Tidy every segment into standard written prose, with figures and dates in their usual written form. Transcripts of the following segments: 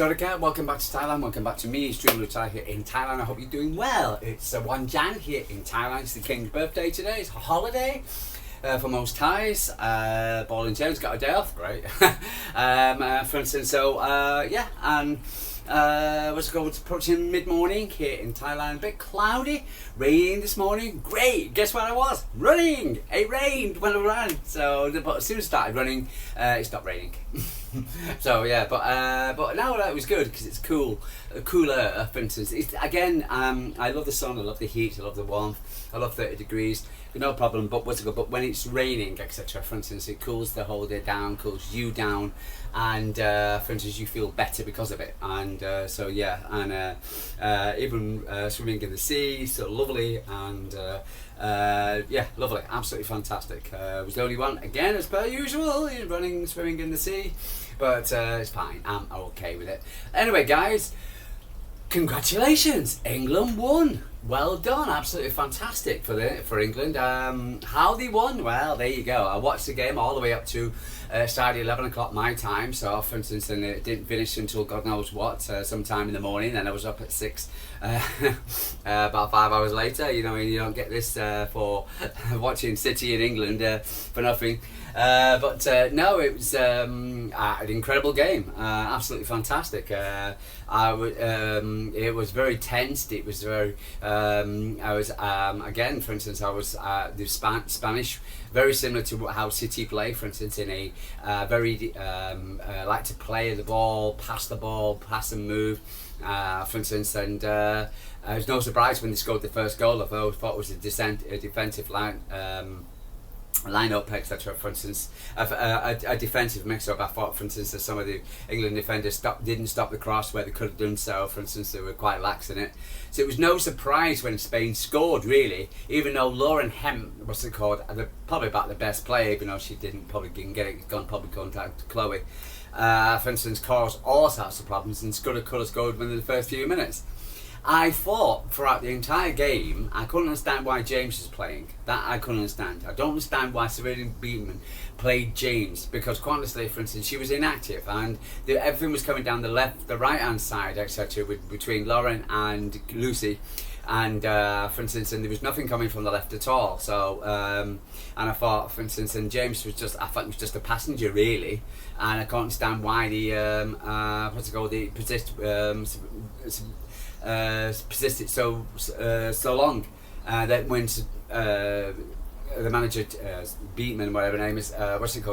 Sorika, welcome back to Thailand, welcome back to me, Leila Laia here in Thailand. I hope you're doing well. It's 1 Jan here in Thailand. It's the King's birthday today. It's a holiday for most Thais. Ball and James got a day off, great. For instance, it's approaching mid-morning here in Thailand. A bit cloudy, raining this morning. Great, guess what I was? Running! It rained when I ran. But as soon as it started running, it stopped raining. So yeah, but now that was good because it's cooler. For instance, I love the sun, I love the heat, I love the warmth, I love 30 degrees, no problem. But But when it's raining, etc., for instance, it cools the whole day down, cools you down, and for instance, you feel better because of it. And even swimming in the sea, so lovely, and lovely, absolutely fantastic. Was the only one, again, as per usual, swimming in the sea, but it's fine, I'm okay with it. Anyway, guys, congratulations, England won. Well done, absolutely fantastic for England. How they won? Well, there you go. I watched the game all the way up to started 11 o'clock my time. So, for instance, and it didn't finish until God knows what, sometime in the morning. Then I was up at 6, about 5 hours later. You know, you don't get this for watching City in England for nothing. No, it was an incredible game. Absolutely fantastic. It was very tense. It was very. Again, for instance, I was the Spanish, very similar to how City play. For instance, in a very like to play the ball, pass and move. For instance, and it was no surprise when they scored the first goal. I thought it was a defensive line-up, etc. For instance, a defensive mix-up. I thought, for instance, that some of the England defenders didn't stop the cross where they could have done so. For instance, they were quite lax in it. So it was no surprise when Spain scored, really, even though Lauren Hemp, probably about the best player, even though she didn't get it, probably contact Chloe. For instance, caused all sorts of problems and could have scored within the first few minutes. I thought throughout the entire game, I couldn't understand why James was playing. That I couldn't understand. I don't understand why Serena Beatman played James, because quite honestly, for instance, she was inactive and everything was coming down the right hand side, etc., between Lauren and Lucy. And for instance, and there was nothing coming from the left at all. So, and I thought, for instance, and James was just a passenger really, and I can't understand why persisted so long. That when the manager Beatman, whatever her name is,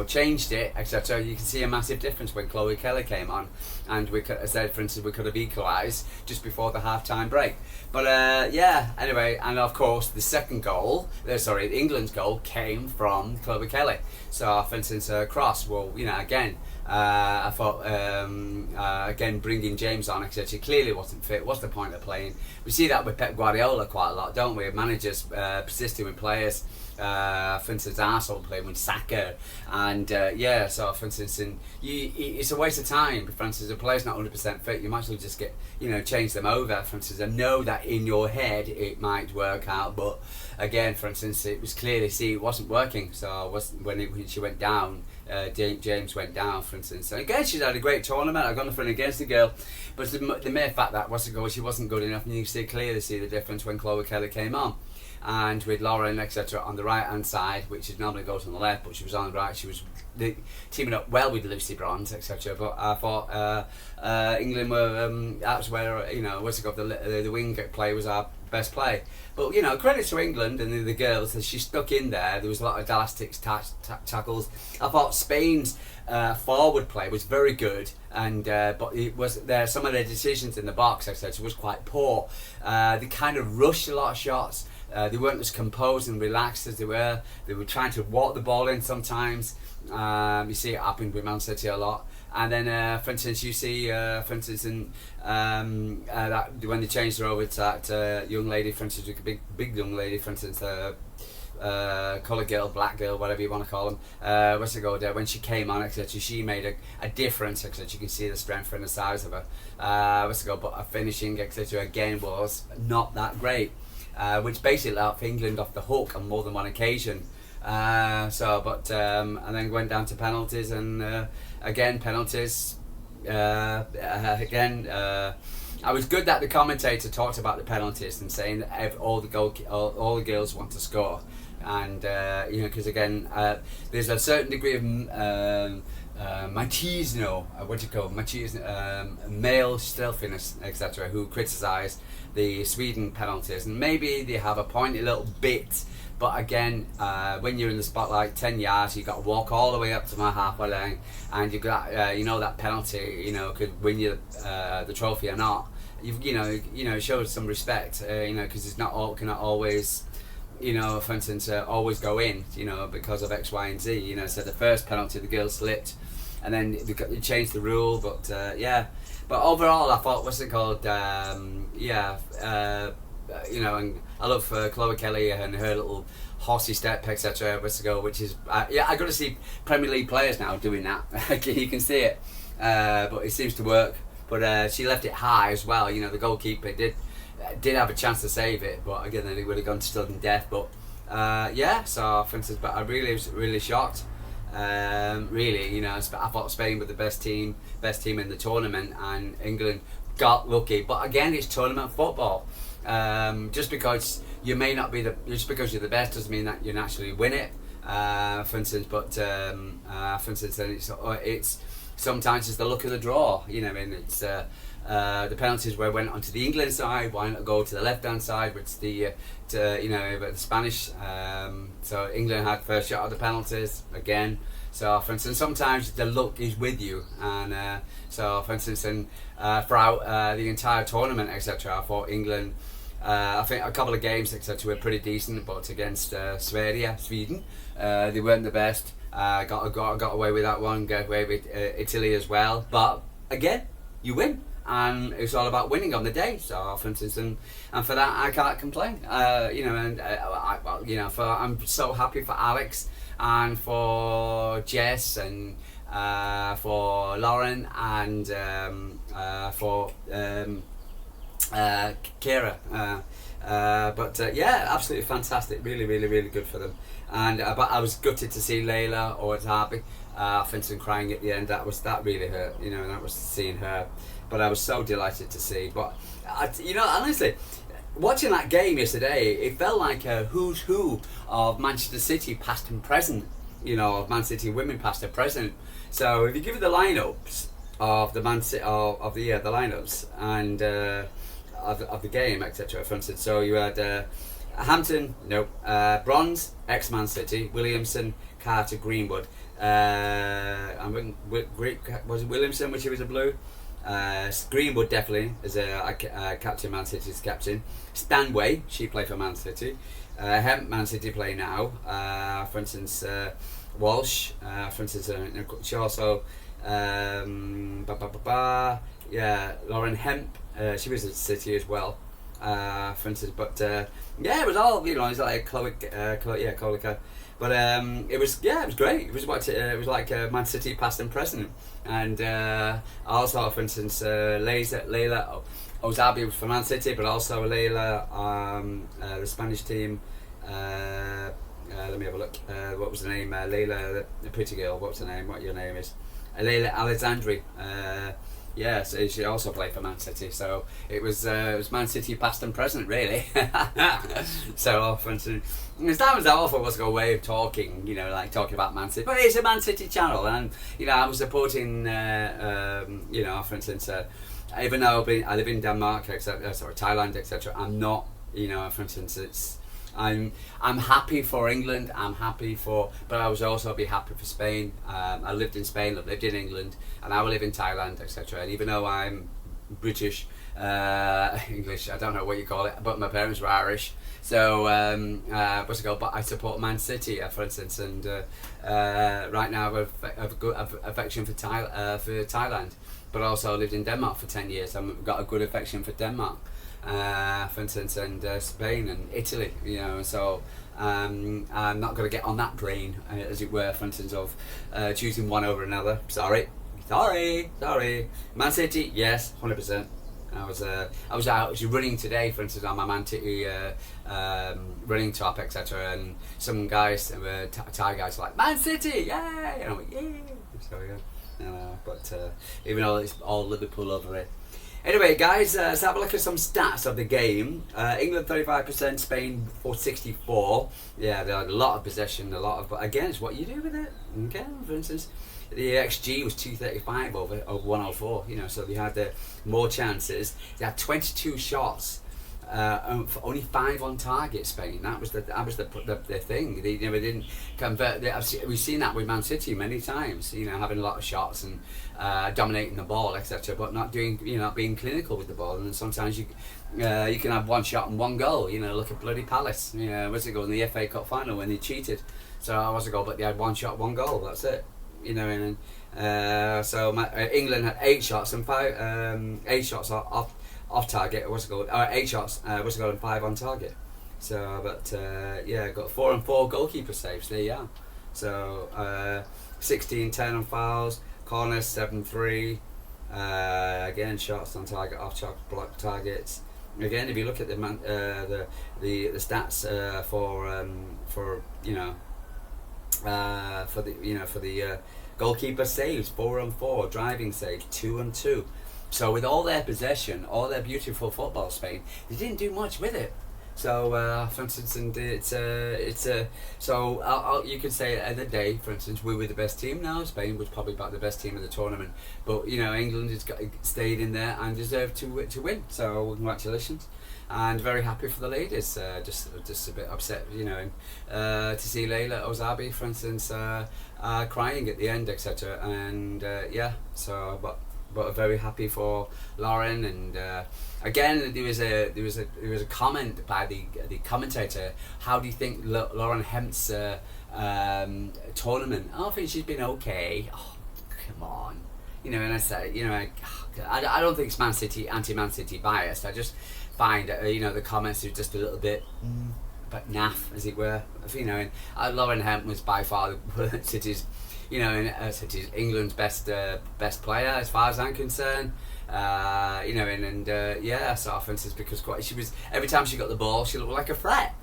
changed it, etc. You can see a massive difference when Chloe Kelly came on, and we could have equalised just before the half-time break. But anyway, and of course the second goal, England's goal came from Chloe Kelly. So, for instance, cross. Well, again. I thought, again, bringing James on, etc., clearly wasn't fit. What's the point of playing? We see that with Pep Guardiola quite a lot, don't we? Managers persisting with players. For instance, Arsenal playing with Saka, and so for instance, it's a waste of time. For instance, if a player's not 100% fit, you might as well just change them over. For instance, I know that in your head it might work out, but again, for instance, it was clearly it wasn't working. So when she went down, James went down, for instance. And again, she's had a great tournament. I've gone for and against the girl, but the mere fact that she wasn't good enough, and you can clearly see the difference when Chloe Kelly came on. And with Lauren, etc., on the right hand side, which is normally goes on the left, but she was on the right. She was teaming up well with Lucy Bronze, etc. But I thought England were that's where the wing play was our best play. But credit to England and the girls, as she stuck in there. There was a lot of elastics, tackles. I thought Spain's forward play was very good, and but it was some of their decisions in the box, etc., was quite poor. They kind of rushed a lot of shots. They weren't as composed and relaxed as they were. They were trying to walk the ball in sometimes. You see it happen with Man City a lot. And then, for instance, you see, that when they changed her over to that young lady, for instance, a big young lady, for instance, coloured girl, black girl, whatever you want to call them. When she came on, etc., she made a difference, etc. You can see the strength and the size of her. But her finishing, etc., again was not that great. Which basically let England off the hook on more than one occasion. And then went down to penalties, and again penalties. again, I was good that the commentator talked about the penalties and saying that all the girls want to score, and because again, there's a certain degree of machismo, what do you call machismo, male stealthiness, etc., who criticise the Sweden penalties, and maybe they have a point a little bit. But again, when you're in the spotlight, 10 yards, you've got to walk all the way up to my halfway line, and you've got, that penalty, could win you the trophy or not. It shows some respect, because it's cannot always, for instance, always go in, because of X, Y, and Z. So the first penalty, the girl slipped, and then they changed the rule. But but overall, I thought, what's it called? And I love Chloe Kelly and her little horsey step, etc. Which is, I got to see Premier League players now doing that. You can see it, but it seems to work. But she left it high as well. The goalkeeper did have a chance to save it, but again, then it would have gone to sudden death. But so for instance, but I really was really shocked. I thought Spain were the best team in the tournament, and England got lucky. But again, it's tournament football. Just because you may not be just because you're the best doesn't mean that you can actually win it. For instance, then it's sometimes it's the luck of the draw. It's the penalties where it went onto the England side. Why not go to the left hand side, which the Spanish. So England had first shot at the penalties again. So for instance, sometimes the luck is with you, and so for instance, throughout the entire tournament, etc., I thought England. I think a couple of games, etc., were pretty decent, but against Sweden, they weren't the best. Got away with that one. Got away with Italy as well. But again, you win, and it's all about winning on the day. So, for instance, and for that, I can't complain. I'm so happy for Alex and for Jess and for Lauren and for Khiara. Absolutely fantastic. Really, really, really good for them. And but I was gutted to see Leila or Harvey, for instance, crying at the end. That really hurt. And that was seeing her. But I was so delighted to see. But honestly, watching that game yesterday, it felt like a who's who of Manchester City, past and present. Of Man City women, past and present. So if you give it the lineups of the the lineups and of the game, etc. For instance, so you had Hampton, Bronze, ex-Man City, Williamson, Carter, Greenwood. Was it Williamson, which was a blue? Greenwood definitely is a captain, Man City's captain. Stanway, she played for Man City. Hemp, Man City play now. For instance, Walsh. For instance, she also. Lauren Hemp. She was at City as well. For instance, but it was all it's like Chloe. But it was great. It was like Man City past and present, and also for instance Leila Ozabi was for Man City, but also Leila the Spanish team. Let me have a look. What was the name? Leila, the pretty girl. What's the name? What your name is? Leila Alexandri. So she also played for Man City. So it was Man City past and present, really. So for instance, that was awful. Was a way of talking, like talking about Man City. But it's a Man City channel, and I was supporting, for instance, even though I live in Denmark, Thailand, etc. I'm not, for instance, I'm happy for England. But I would also be happy for Spain. I lived in Spain. I've lived in England, and I will live in Thailand, etc. And even though I'm British, English, I don't know what you call it, but my parents were Irish. So but I support Man City, for instance, and right now I have a good affection for Thailand, but also lived in Denmark for 10 years. I've got a good affection for Denmark. For instance, and Spain and Italy, so I'm not going to get on that train, as it were, for instance, of choosing one over another. Sorry. Man City, yes, 100%. I was out running today, for instance, on my Man City running top, etc. And some guys, Thai guys, were like, Man City, yay! And I went, yay! So But even though it's all Liverpool over it. Anyway, guys, let's have a look at some stats of the game. England 35%, Spain 64. Yeah, they had a lot of possession, but again, it's what you do with it. Okay, for instance, the XG was 235 over 104. So they had more chances. They had 22 shots. For only 5 on target, Spain. That was the thing. They didn't convert. We've seen that with Man City many times. Having a lot of shots and dominating the ball, etc. But not doing, not being clinical with the ball. And sometimes you can have one shot and one goal. Look at bloody Palace. What's it called in the FA Cup final when they cheated? So I was a goal, but they had one shot, one goal. That's it. England had 8 shots and 8 shots off target. 8 shots. Was a goal and 5 on target. So, but got 4 and 4 goalkeeper saves. There you are. So 16-10 on fouls, corners 7-3. Again, shots on target, off block targets. Again, if you look at the stats for the goalkeeper saves, 4 and 4, driving saves 2 and 2. So with all their possession, all their beautiful football, Spain, they didn't do much with it. So, for instance, and you could say at the end of the day, for instance, we were the best team now. Spain was probably about the best team of the tournament, but England has stayed in there and deserved to win. So congratulations, and very happy for the ladies. Just a bit upset, to see Leila Laia, for instance, crying at the end, etc. And but very happy for Lauren. And again, there was a comment by the commentator. How do you think Lauren Hemp's tournament? I think she's been okay. Oh, come on, and I say, I don't think it's anti-Man City biased. I just find the comments are just a little bit. But naff, as it were, and Lauren Hemp was by far City's. City's England's best player as far as I'm concerned. So for instance, because she was, every time she got the ball, she looked like a threat.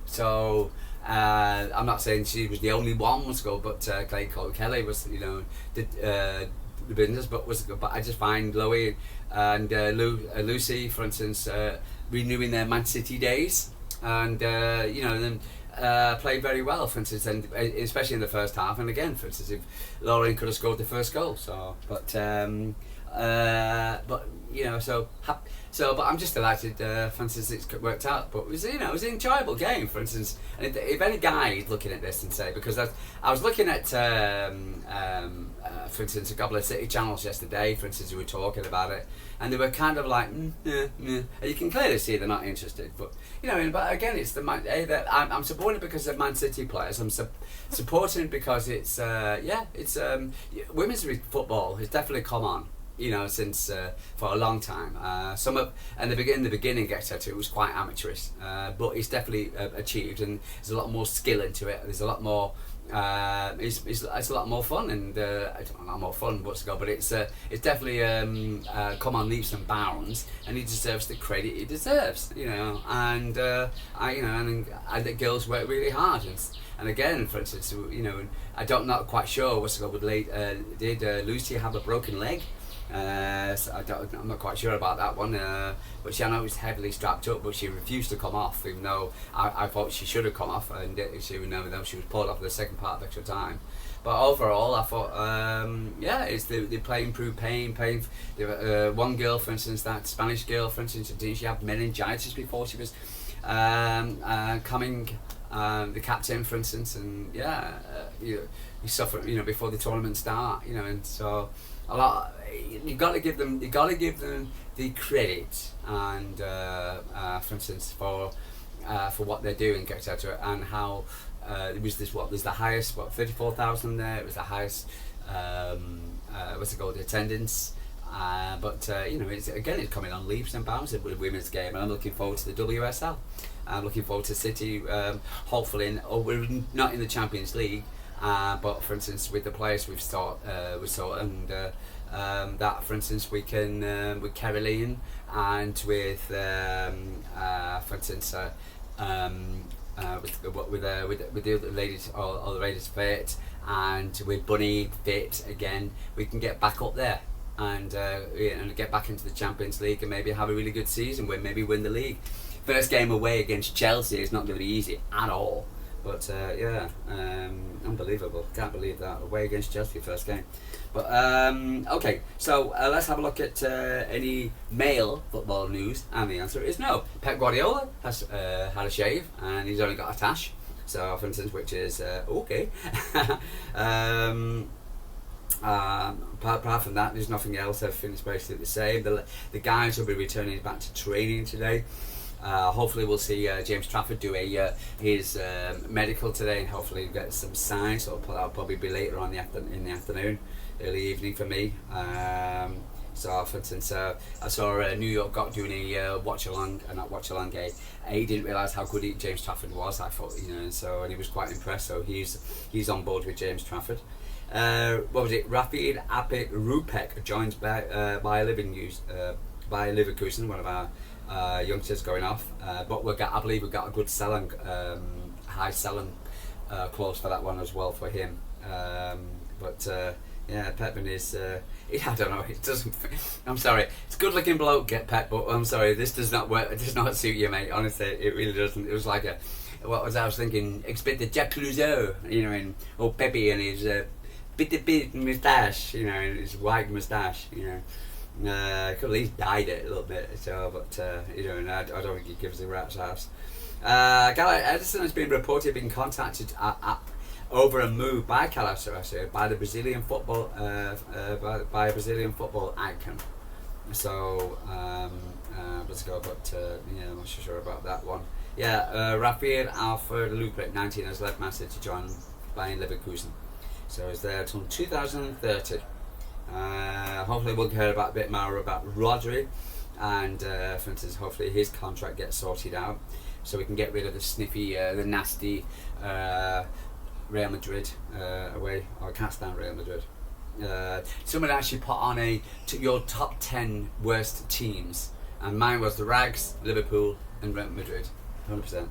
So I'm not saying she was the only one was go, but Clay Kelly was, did the business, but I just find Chloe and Lucy, for instance, renewing their Man City days, and played very well, for instance, and especially in the first half. And again, for instance, if Lauren could have scored the first goal, but I'm just delighted, for instance, it's worked out. But it was an enjoyable game, for instance. And if any guy is looking at this and say, because I was looking at for instance, a couple of City channels yesterday, for instance, who were talking about it, and they were kind of like, and you can clearly see they're not interested. But but again, it's the Man. I'm supporting it because of Man City players. I'm supporting it because it's women's football has definitely come on. Since for a long time. In the beginning, etc., it was quite amateurish, but it's definitely achieved, and there's a lot more skill into it. There's a lot more. It's a lot more fun, and a lot more fun. But it's definitely come on leaps and bounds, and he deserves the credit he deserves. And the girls work really hard, and again, for instance, I'm not quite sure what's going with did Lucy have a broken leg? So I'm not quite sure about that one, but I know it's heavily strapped up, but she refused to come off, even though I thought she should have come off, and she was pulled off the second part of extra time. But overall, I thought, it's the playing through pain. One girl, for instance, that Spanish girl, for instance, didn't she have meningitis before she was coming, the captain, for instance, and you suffer, before the tournament start, and so. A lot. You got to give them the credit, and for instance, for what they're doing, etc. And how was the highest 34,000 there. It was the highest the attendance. But it's coming on leaps and bounds with the women's game, and I'm looking forward to the WSL. I'm looking forward to City. Hopefully, we're not in the Champions League. But for instance, with the players we saw, and that, for instance, we can with Caroline, and with for instance, with the other ladies, all the ladies fit, and with Bunny fit again, we can get back up there and get back into the Champions League and maybe have a really good season, maybe win the league. First game away against Chelsea is not going to be easy at all. But unbelievable. Can't believe that. Away against Chelsea, first game. But okay, so let's have a look at any male football news. And the answer is no. Pep Guardiola has had a shave and he's only got a tash. So, for instance, which is okay. Apart from that, there's nothing else. Everything's basically the same. The guys will be returning back to training today. Hopefully we'll see James Trafford do his medical today and hopefully get some signs. So that'll probably be later on in the afternoon, early evening for me. So for instance, I saw New York got doing a watch along, he didn't realise how good James Trafford was. I thought, and he was quite impressed. So he's on board with James Trafford. What was it? Rapid Apik Rupek joined by Leverkusen, one of our youngsters going off, but I believe we've got a good selling, high selling clause for that one as well for him. Pepman is, I don't know, it doesn't, I'm sorry, it's a good looking bloke, get Pep, but I'm sorry, this does not work, it does not suit you, mate, honestly, it really doesn't. It was like I was thinking, expect Jack Clouseau, and old Pepe and his bit moustache, and his white moustache, could at least dyed it a little bit, and I don't think he gives a rat's ass. Gala Edison has been reported being contacted over a move by Khiara by the Brazilian football by a Brazilian football icon. So let's go, but I'm not sure about that one. Rafael Alfred Lupert, 19, has left Man City to join Bayern Leverkusen. So he's there until 2030. Hopefully we'll hear a bit more about Rodri, and for instance, hopefully his contract gets sorted out, so we can get rid of the sniffy, the nasty Real Madrid away. I can't stand Real Madrid. Someone actually put on your top 10 worst teams, and mine was the Rags, Liverpool, and Real Madrid, 100%.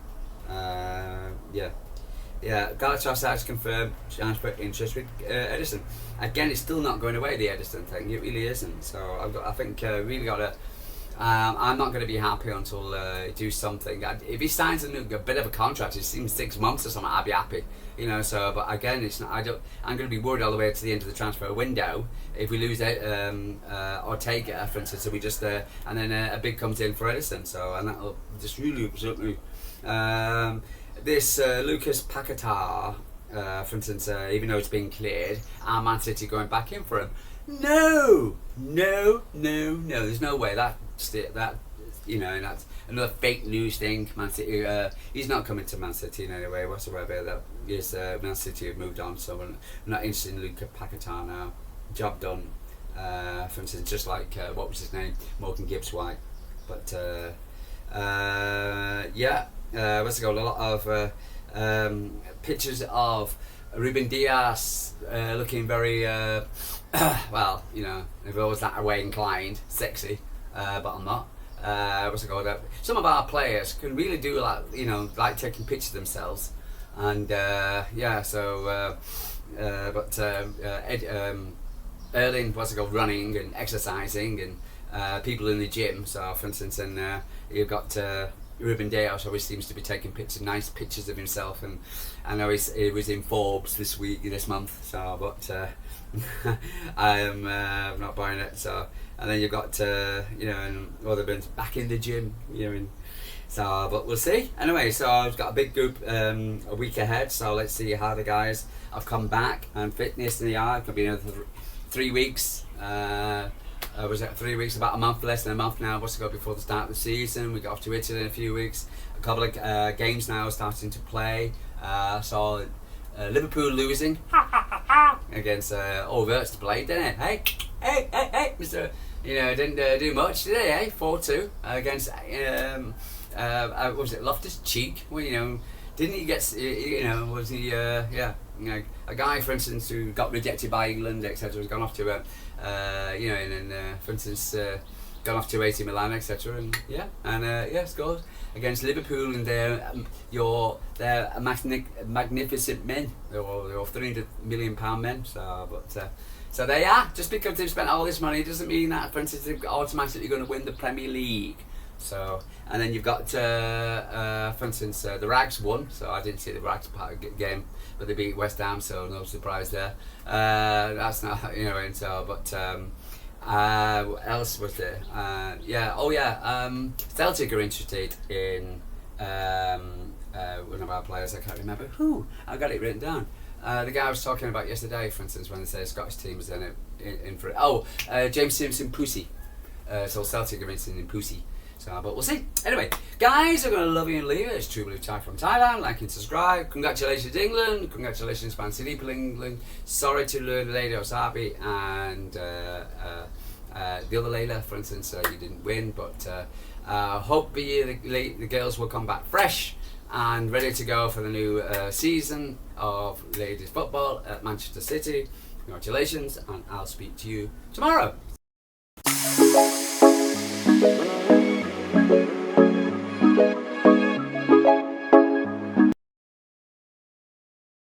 Galatasaray has confirmed transfer interest with Edison. Again, it's still not going away, the Edison thing. It really isn't. So I think really got to. I'm not going to be happy until he do something. If he signs a bit of a contract, it seems 6 months or something, I'll be happy. So but again, it's not. I'm going to be worried all the way to the end of the transfer window if we lose Ortega, for instance. So we just and then a bid comes in for Edison. So and that'll just really upset me. This Lucas Paquetá, for instance, even though it's been cleared, are Man City going back in for him? No. There's no way that's that's another fake news thing. Man City, he's not coming to Man City in any way whatsoever. That is, Man City have moved on, so we're not interested in Lucas Paquetá now. Job done. For instance, just like what was his name, Morgan Gibbs-White, but what's it called? A lot of pictures of Ruben Diaz looking very if I was that way inclined, sexy, but I'm not. What's it called? Some of our players can really do like taking pictures of themselves, and Erling, what's it called, running and exercising, and people in the gym. So, for instance, you've got Ruben Diaz always seems to be taking nice pictures of himself, and I know he was in Forbes this month. So, but I'm not buying it. So, and then you've got and other ones back in the gym, so, but we'll see. Anyway, so I've got a big group a week ahead. So let's see how the guys have come back and fitness in the eye. It could be another 3 weeks. Was it 3 weeks? About a month, less than a month now. What's to go before the start of the season? We got off to Italy in a few weeks. A couple of games now starting to play. Saw Liverpool losing against Overts to play, didn't it? Hey, Mister. Didn't do much, did he? 4-2 against what was it, Loftus Cheek? Well, didn't he get? Was he? A guy, for instance, who got rejected by England, etc., has gone off to for instance, gone off to AC Milan, etc. And scored against Liverpool, and they're magnificent men. They're all £300 million men. So they are. Just because they've spent all this money doesn't mean that, for instance, they're automatically going to win the Premier League. So, and then you've got, for instance, the Rags won. So I didn't see the Rags part of the game, but they beat West Ham, so no surprise there. That's not, and so, but what else was there? Celtic are interested in one of our players. I can't remember who. I got it written down. The guy I was talking about yesterday, for instance, when they say Scottish team was in for it. James Simpson Pussy. So Celtic are interested in Pussy. So, but we'll see. Anyway, guys, I'm going to love you and leave it. It's True Blue Thai from Thailand. Like and subscribe. Congratulations, England. Congratulations, Man City for England. Sorry to Leila Laia and the other Leila, for instance, you didn't win. But hope the girls will come back fresh and ready to go for the new season of ladies football at Manchester City. Congratulations, and I'll speak to you tomorrow.